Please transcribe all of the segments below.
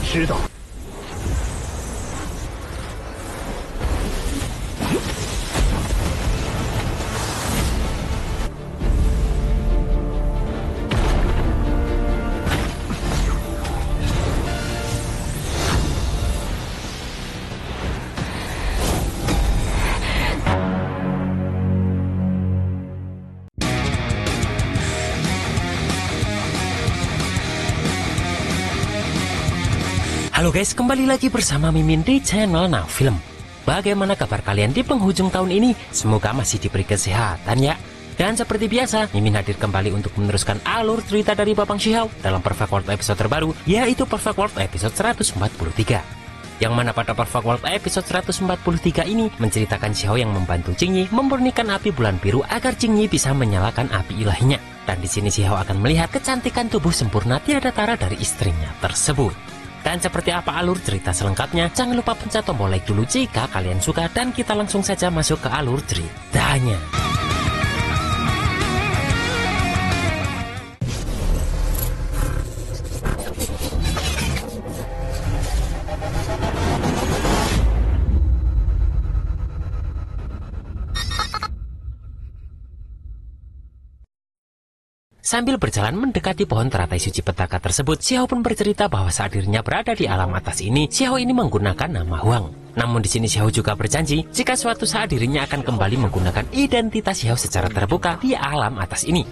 知道。 Halo guys, kembali lagi bersama Mimin di channel Now Film. Bagaimana kabar kalian di penghujung tahun ini? Semoga masih diberi kesehatan ya. Dan seperti biasa, Mimin hadir kembali untuk meneruskan alur cerita dari Babang Xiao dalam Perfect World episode terbaru, yaitu Perfect World episode 143. Yang mana pada Perfect World episode 143 ini menceritakan Xiao yang membantu Jingyi memurnikan api bulan biru agar Jingyi bisa menyalakan api ilahinya. Dan di sini Xiao akan melihat kecantikan tubuh sempurna tiada tara dari istrinya tersebut. Dan seperti apa alur cerita selengkapnya, jangan lupa pencet tombol like dulu jika kalian suka, dan kita langsung saja masuk ke alur ceritanya. Sambil berjalan mendekati pohon teratai suci petaka tersebut, Xiao pun bercerita bahwa saat dirinya berada di alam atas ini, Xiao ini menggunakan nama Huang. Namun di sini Xiao juga berjanji jika suatu saat dirinya akan kembali menggunakan identitas Xiao secara terbuka di alam atas ini.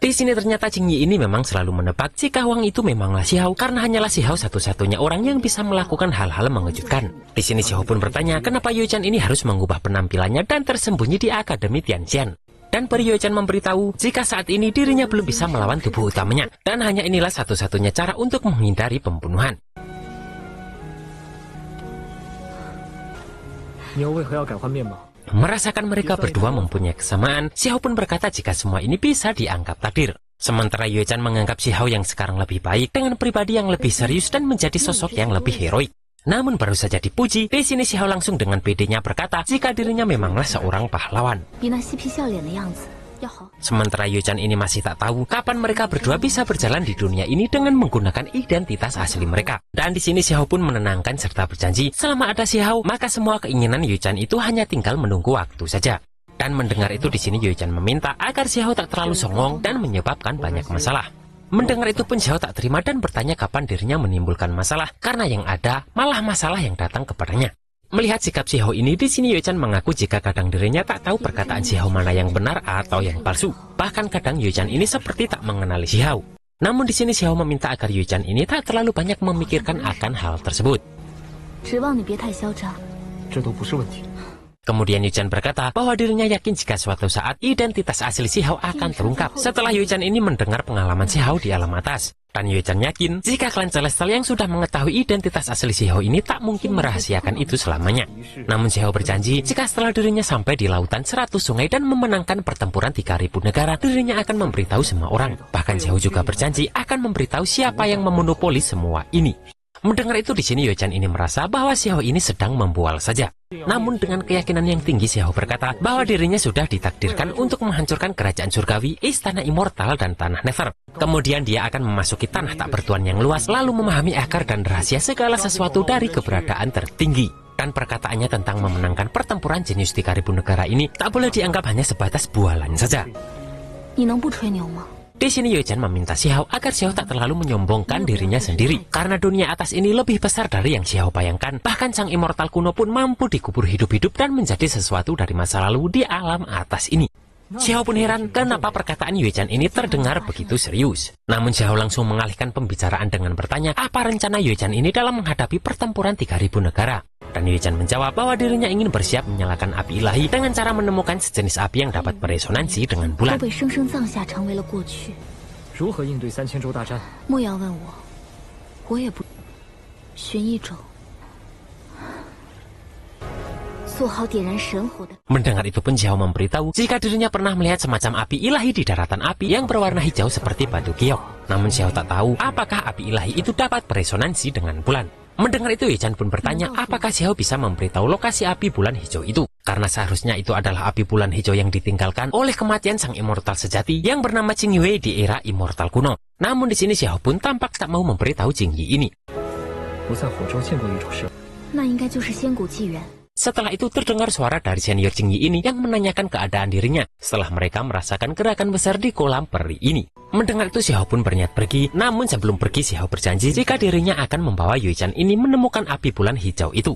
Di sini ternyata Jingyi ini memang selalu menebak jika Huang itu memanglah Xiao, karena hanyalah Xiao satu-satunya orang yang bisa melakukan hal-hal mengejutkan. Di sini Xiao pun bertanya kenapa Yuechan ini harus mengubah penampilannya dan tersembunyi di Akademi Tianxian. Dan peri Yuechan memberitahu jika saat ini dirinya belum bisa melawan tubuh utamanya, dan hanya inilah satu-satunya cara untuk menghindari pembunuhan. Merasakan mereka berdua mempunyai kesamaan, Xiao pun berkata jika semua ini bisa dianggap takdir. Sementara Yuechan menganggap Xiao yang sekarang lebih baik dengan pribadi yang lebih serius dan menjadi sosok yang lebih heroik. Namun baru saja dipuji, di sini Xiao langsung dengan pedenya berkata jika dirinya memanglah seorang pahlawan. Sementara Yuechan ini masih tak tahu kapan mereka berdua bisa berjalan di dunia ini dengan menggunakan identitas asli mereka. Dan di sini Xiao pun menenangkan serta berjanji selama ada Xiao, maka semua keinginan Yuechan itu hanya tinggal menunggu waktu saja. Dan mendengar itu di sini Yuechan meminta agar Xiao tak terlalu songong dan menyebabkan banyak masalah. Mendengar itu pun Xiao tak terima dan bertanya kapan dirinya menimbulkan masalah, karena yang ada malah masalah yang datang kepadanya. Melihat sikap Xiao ini, di sini Yuechan mengaku jika kadang dirinya tak tahu perkataan Xiao mana yang benar atau yang palsu. Bahkan kadang Yuechan ini seperti tak mengenali Xiao. Namun di sini Xiao meminta agar Yuechan ini tak terlalu banyak memikirkan akan hal tersebut. Kemudian Yuechan berkata bahwa dirinya yakin jika suatu saat identitas asli Xiao akan terungkap. Setelah Yuechan ini mendengar pengalaman Xiao di alam atas. Dan Yuechan yakin jika klan Celestial yang sudah mengetahui identitas asli Xiao ini tak mungkin merahasiakan itu selamanya. Namun Xiao berjanji jika setelah dirinya sampai di lautan 100 sungai dan memenangkan pertempuran 3000 negara, dirinya akan memberitahu semua orang. Bahkan Xiao juga berjanji akan memberitahu siapa yang memonopoli semua ini. Mendengar itu di sini Yuechan ini merasa bahwa Xiao ini sedang membual saja. Namun dengan keyakinan yang tinggi Xiao berkata bahwa dirinya sudah ditakdirkan untuk menghancurkan kerajaan surgawi, istana immortal dan tanah Nether. Kemudian dia akan memasuki tanah tak bertuan yang luas, lalu memahami akar dan rahasia segala sesuatu dari keberadaan tertinggi. Dan perkataannya tentang memenangkan pertempuran jenius 3000 negara ini tak boleh dianggap hanya sebatas bualan saja. Di sini Yuechan meminta Xiao agar Xiao tak terlalu menyombongkan dirinya sendiri, karena dunia atas ini lebih besar dari yang Xiao bayangkan. Bahkan sang immortal kuno pun mampu dikubur hidup-hidup dan menjadi sesuatu dari masa lalu di alam atas ini. Xiao pun heran kenapa perkataan Yuechan ini terdengar begitu serius. Namun Xiao langsung mengalihkan pembicaraan dengan bertanya apa rencana Yuechan ini dalam menghadapi pertempuran 3000 negara. Dan Yuechan menjawab bahwa dirinya ingin bersiap menyalakan api ilahi dengan cara menemukan sejenis api yang dapat beresonansi dengan bulan. Mendengar itu pun Xiao memberitahu jika dirinya pernah melihat semacam api ilahi di daratan api yang berwarna hijau seperti batu giok. Namun Xiao tak tahu apakah api ilahi itu dapat beresonansi dengan bulan. Mendengar itu Yuechan pun bertanya apakah Xiao bisa memberitahu lokasi api bulan hijau itu. Karena seharusnya itu adalah api bulan hijau yang ditinggalkan oleh kematian sang immortal sejati yang bernama Qing Yue di era immortal kuno. Namun di sini Xiao pun tampak tak mau memberitahu Jingyi ini. Setelah itu terdengar suara dari senior Jingyi ini yang menanyakan keadaan dirinya setelah mereka merasakan gerakan besar di kolam peri ini. Mendengar itu Xiao pun berniat pergi, namun sebelum pergi Xiao berjanji jika dirinya akan membawa Yue-chan ini menemukan api bulan hijau itu.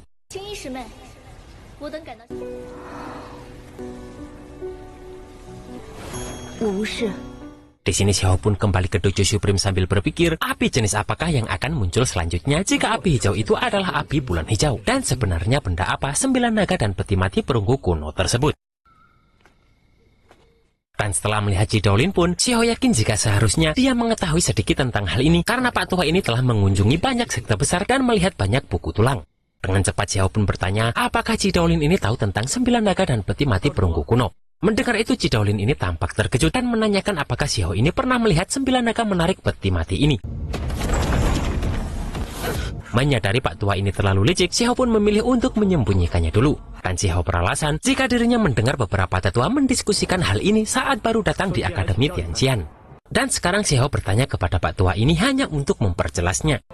Di sini Xiao pun kembali ke Dojo Supreme sambil berpikir api jenis apakah yang akan muncul selanjutnya jika api hijau itu adalah api bulan hijau. Dan sebenarnya benda apa 9 naga dan peti mati perunggu kuno tersebut. Dan setelah melihat Ji Daolin pun, Xiao yakin jika seharusnya dia mengetahui sedikit tentang hal ini karena Pak Tua ini telah mengunjungi banyak sekte besar dan melihat banyak buku tulang. Dengan cepat Xiao pun bertanya apakah Ji Daolin ini tahu tentang 9 naga dan peti mati perunggu kuno. Mendengar itu Ji Daolin ini tampak terkejut dan menanyakan apakah Xiao ini pernah melihat 9 naga menarik peti mati ini. Menyadari Pak Tua ini terlalu licik, Xiao pun memilih untuk menyembunyikannya dulu. Dan Xiao beralasan jika dirinya mendengar beberapa tetua mendiskusikan hal ini saat baru datang di Akademi Tianxian. Dan sekarang Xiao bertanya kepada Pak Tua ini hanya untuk memperjelasnya.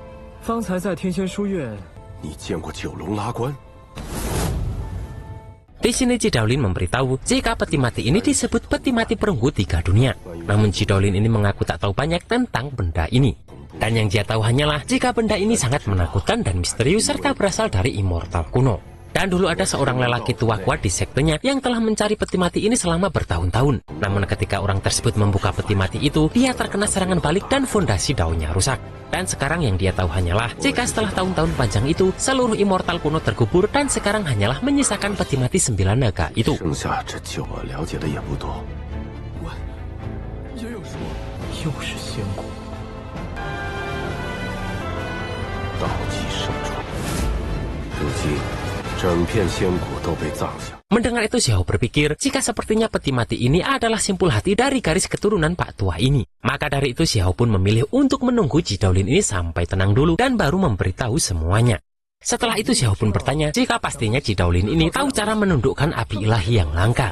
Di sini Ji Daolin memberitahu jika peti mati ini disebut peti mati perunggu 3 dunia. Namun Ji Daolin ini mengaku tak tahu banyak tentang benda ini. Dan yang dia tahu hanyalah jika benda ini sangat menakutkan dan misterius serta berasal dari immortal kuno. Dan dulu ada seorang lelaki tua kuat di sektenya yang telah mencari peti mati ini selama bertahun-tahun. Namun ketika orang tersebut membuka peti mati itu, dia terkena serangan balik dan fondasi daunnya rusak. Dan sekarang yang dia tahu hanyalah jika setelah tahun-tahun panjang itu, seluruh immortal kuno terkubur dan sekarang hanyalah menyisakan peti mati 9 naga itu. Mendengar itu Xiao berpikir jika sepertinya peti mati ini adalah simpul hati dari garis keturunan Pak Tua ini. Maka dari itu Xiao pun memilih untuk menunggu Ji Daolin ini sampai tenang dulu dan baru memberitahu semuanya. Setelah itu Xiao pun bertanya jika pastinya Ji Daolin ini tahu cara menundukkan api ilahi yang langka.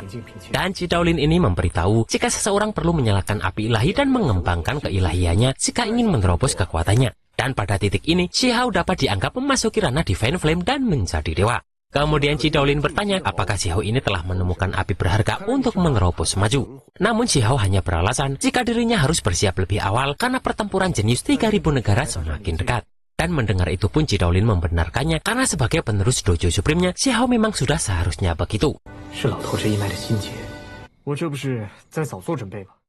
Dan Ji Daolin ini memberitahu jika seseorang perlu menyalakan api ilahi dan mengembangkan keilahiannya jika ingin menerobos kekuatannya. Dan pada titik ini Xiao dapat dianggap memasuki ranah Divine Flame dan menjadi dewa. Kemudian Ji Daolin bertanya apakah Xiao ini telah menemukan api berharga untuk menerobos maju. Namun Xiao hanya beralasan jika dirinya harus bersiap lebih awal karena pertempuran jenius 3000 negara semakin dekat. Dan mendengar itu pun Ji Daolin membenarkannya karena sebagai penerus Dojo Supreme-nya, Xiao memang sudah seharusnya begitu.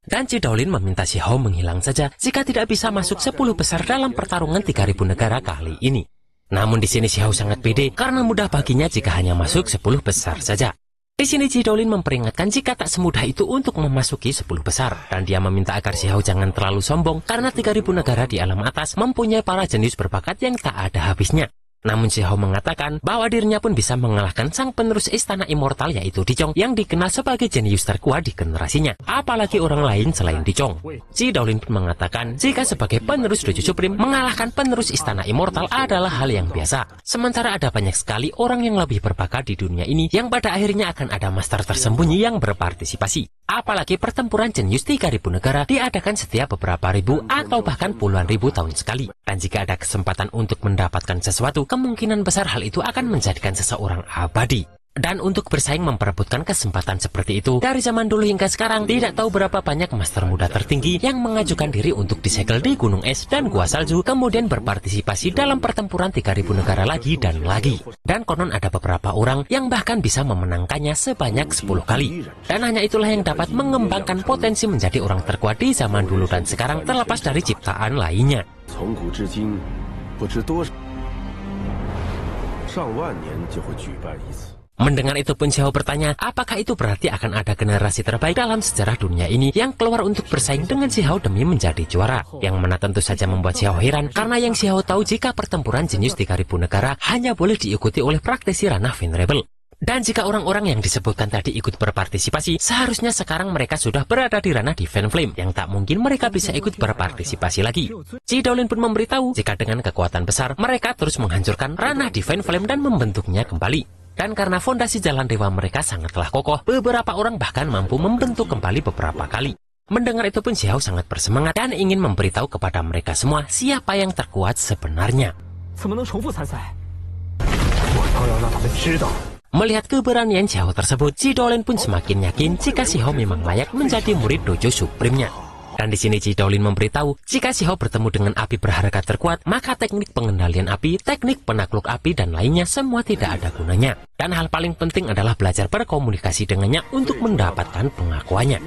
Dan Ji Daolin meminta Xiao menghilang saja jika tidak bisa masuk 10 besar dalam pertarungan 3000 negara kali ini. Namun di sini Xiao sangat pede karena mudah baginya jika hanya masuk 10 besar saja. Di sini Ji Daolin memperingatkan jika tak semudah itu untuk memasuki 10 besar. Dan dia meminta agar Xiao jangan terlalu sombong karena 3000 negara di alam atas mempunyai para jenius berbakat yang tak ada habisnya. Namun Xiao mengatakan bahwa dirinya pun bisa mengalahkan sang penerus istana immortal yaitu Di Chong yang dikenal sebagai jenius terkuat di generasinya. Apalagi orang lain selain Di Chong. Ji Daolin pun mengatakan jika sebagai penerus Dojo Supreme mengalahkan penerus istana immortal adalah hal yang biasa. Sementara ada banyak sekali orang yang lebih berbakat di dunia ini yang pada akhirnya akan ada master tersembunyi yang berpartisipasi. Apalagi pertempuran jenius 3000 negara diadakan setiap beberapa ribu atau bahkan puluhan ribu tahun sekali. Dan jika ada kesempatan untuk mendapatkan sesuatu, kemungkinan besar hal itu akan menjadikan seseorang abadi. Dan untuk bersaing memperebutkan kesempatan seperti itu, dari zaman dulu hingga sekarang tidak tahu berapa banyak master muda tertinggi yang mengajukan diri untuk disegel di gunung es dan gua salju, kemudian berpartisipasi dalam pertempuran 3000 negara lagi dan lagi. Dan konon ada beberapa orang yang bahkan bisa memenangkannya sebanyak 10 kali. Dan hanya itulah yang dapat mengembangkan potensi menjadi orang terkuat di zaman dulu dan sekarang terlepas dari ciptaan lainnya. Mendengar itu pun Xiao bertanya, apakah itu berarti akan ada generasi terbaik dalam sejarah dunia ini yang keluar untuk bersaing dengan Xiao demi menjadi juara? Yang mana tentu saja membuat Xiao heran, karena yang Xiao tahu jika pertempuran jenius 3000 negara hanya boleh diikuti oleh praktisi ranah venerable. Dan jika orang-orang yang disebutkan tadi ikut berpartisipasi, seharusnya sekarang mereka sudah berada di ranah Divine Flame, yang tak mungkin mereka bisa ikut berpartisipasi lagi. Ji Daolin pun memberitahu jika dengan kekuatan besar, mereka terus menghancurkan ranah Divine Flame dan membentuknya kembali. Dan karena fondasi jalan dewa mereka sangatlah kokoh, beberapa orang bahkan mampu membentuk kembali beberapa kali. Mendengar itu pun Xiao sangat bersemangat dan ingin memberitahu kepada mereka semua siapa yang terkuat sebenarnya. Melihat keberanian Xiao tersebut, Jidolin pun semakin yakin jika Xiao memang layak menjadi murid dojo supremnya. Dan di sini Jidolin memberitahu, jika Xiao bertemu dengan api berharga terkuat, maka teknik pengendalian api, teknik penakluk api, dan lainnya semua tidak ada gunanya. Dan hal paling penting adalah belajar berkomunikasi dengannya untuk mendapatkan pengakuannya.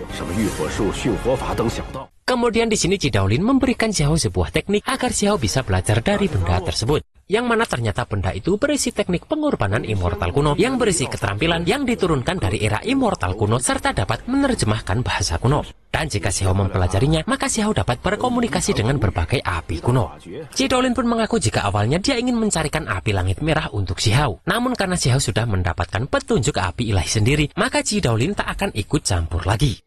Kemudian di sini Jidolin memberikan Xiao sebuah teknik agar Xiao bisa belajar dari benda tersebut. Yang mana ternyata benda itu berisi teknik pengorbanan immortal kuno yang berisi keterampilan yang diturunkan dari era immortal kuno serta dapat menerjemahkan bahasa kuno. Dan jika Xiao mempelajarinya, maka Xiao dapat berkomunikasi dengan berbagai api kuno. Jidolin pun mengaku jika awalnya dia ingin mencarikan api langit merah untuk Xiao. Namun karena Xiao sudah mendapatkan petunjuk api ilahi sendiri, maka Jidolin tak akan ikut campur lagi.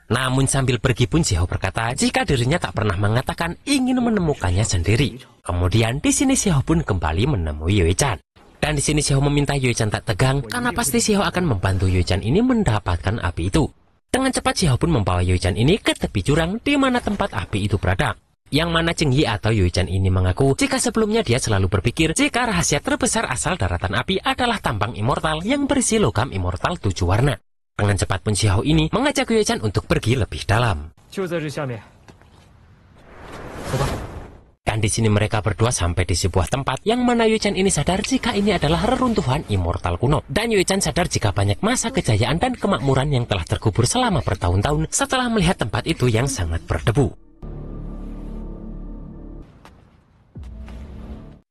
Namun sambil pergi pun Xiao berkata jika dirinya tak pernah mengatakan ingin menemukannya sendiri. Kemudian di sini Xiao pun kembali menemui Yue Chan. Dan di sini Xiao meminta Yue Chan tak tegang karena pasti Xiao akan membantu Yue Chan ini mendapatkan api itu. Dengan cepat Xiao pun membawa Yue Chan ini ke tepi jurang di mana tempat api itu berada. Yang mana Cheng Yi atau Yue Chan ini mengaku jika sebelumnya dia selalu berpikir jika rahasia terbesar asal daratan api adalah tambang immortal yang berisi logam immortal 7 warna. Dengan cepat pun Xiao ini mengajak Yue Chan untuk pergi lebih dalam. Dan di sini mereka berdua sampai di sebuah tempat yang mana Yue Chan ini sadar jika ini adalah reruntuhan immortal kuno. Dan Yue Chan sadar jika banyak masa kejayaan dan kemakmuran yang telah terkubur selama bertahun-tahun setelah melihat tempat itu yang sangat berdebu.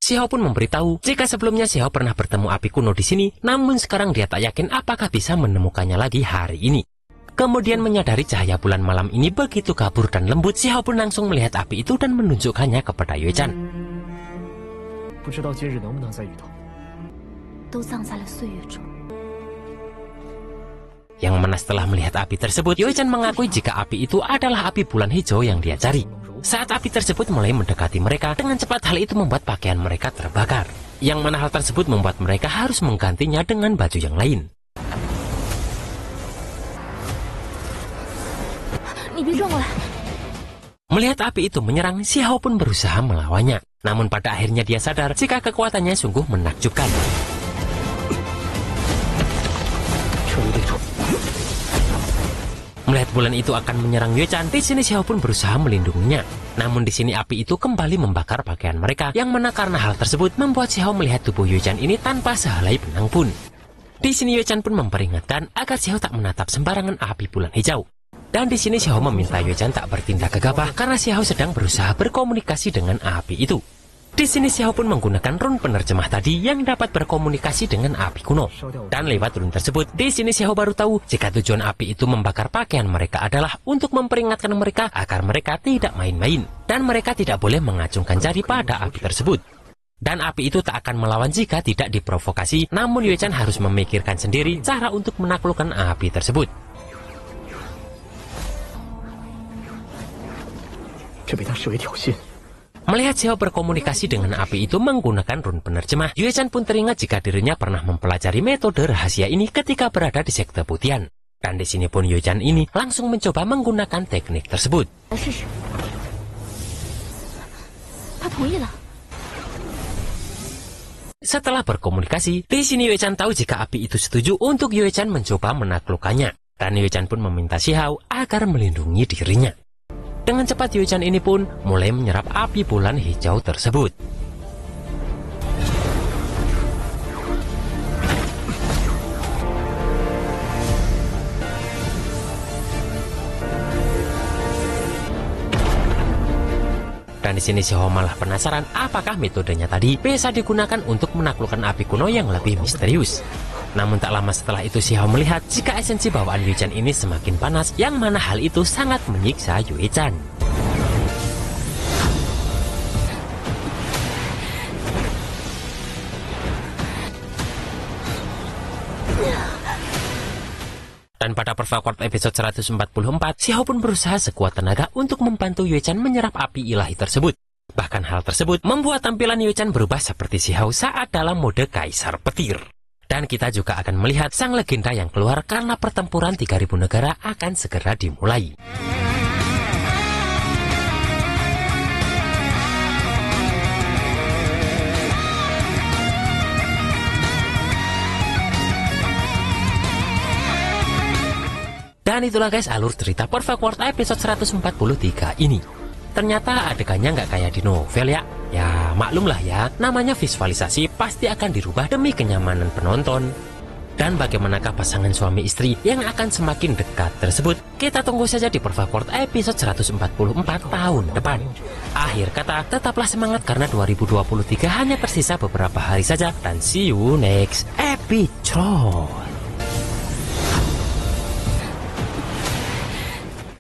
Xiao pun memberitahu jika sebelumnya Xiao pernah bertemu api kuno di sini, namun sekarang dia tak yakin apakah bisa menemukannya lagi hari ini. Kemudian menyadari cahaya bulan malam ini begitu kabur dan lembut, Xiao pun langsung melihat api itu dan menunjukkannya kepada Yue Chan. Yang mana setelah melihat api tersebut, Yue Chan mengakui jika api itu adalah api bulan hijau yang dia cari. Saat api tersebut mulai mendekati mereka, dengan cepat hal itu membuat pakaian mereka terbakar. Yang mana hal tersebut membuat mereka harus menggantinya dengan baju yang lain. Melihat api itu menyerang, Xiao pun berusaha melawannya. Namun pada akhirnya dia sadar jika kekuatannya sungguh menakjubkan. Melihat bulan itu akan menyerang Yue Chan, di sini Xiao pun berusaha melindunginya. Namun di sini api itu kembali membakar pakaian mereka, yang mana karena hal tersebut membuat Xiao melihat tubuh Yue Chan ini tanpa sehelai benang pun. Di sini Yue Chan pun memperingatkan agar Xiao tak menatap sembarangan api bulan hijau. Dan di sini Xiao meminta Yue Chan tak bertindak gegabah karena Xiao sedang berusaha berkomunikasi dengan api itu. Di sini Xiao pun menggunakan rune penerjemah tadi yang dapat berkomunikasi dengan api kuno. Dan lewat rune tersebut, di sini Xiao baru tahu jika tujuan api itu membakar pakaian mereka adalah untuk memperingatkan mereka agar mereka tidak main-main. Dan mereka tidak boleh mengacungkan jari pada api tersebut. Dan api itu tak akan melawan jika tidak diprovokasi, namun Yue Chan harus memikirkan sendiri cara untuk menaklukkan api tersebut. Melihat Xiao berkomunikasi dengan api itu menggunakan rune penerjemah, Yue Chan pun teringat jika dirinya pernah mempelajari metode rahasia ini ketika berada di sekte putihan. Dan di sini pun Yue Chan ini langsung mencoba menggunakan teknik tersebut. Setelah berkomunikasi, di sini Yue Chan tahu jika api itu setuju untuk Yue Chan mencoba menaklukkannya. Dan Yue Chan pun meminta Xiao agar melindungi dirinya. Dengan cepat Yue Chan ini pun mulai menyerap api bulan hijau tersebut. Dan di sini Xiao malah penasaran apakah metodenya tadi bisa digunakan untuk menaklukkan api kuno yang lebih misterius. Namun tak lama setelah itu Xiao melihat jika esensi bawaan Yue Chan ini semakin panas, yang mana hal itu sangat menyiksa Yue Chan. Dan pada Perfect episode 144, Xiao pun berusaha sekuat tenaga untuk membantu Yue Chan menyerap api ilahi tersebut. Bahkan hal tersebut membuat tampilan Yue-chan berubah seperti Xiao saat dalam mode Kaisar Petir. Dan kita juga akan melihat sang legenda yang keluar karena pertempuran 3000 negara akan segera dimulai. Dan itulah guys alur cerita Perfect World episode 143 ini. Ternyata adegannya nggak kayak di novel ya. Ya maklum lah ya, namanya visualisasi pasti akan dirubah demi kenyamanan penonton. Dan bagaimanakah pasangan suami istri yang akan semakin dekat tersebut? Kita tunggu saja di Perfect World episode 144 tahun depan. Akhir kata, tetaplah semangat karena 2023 hanya tersisa beberapa hari saja. Dan see you next episode.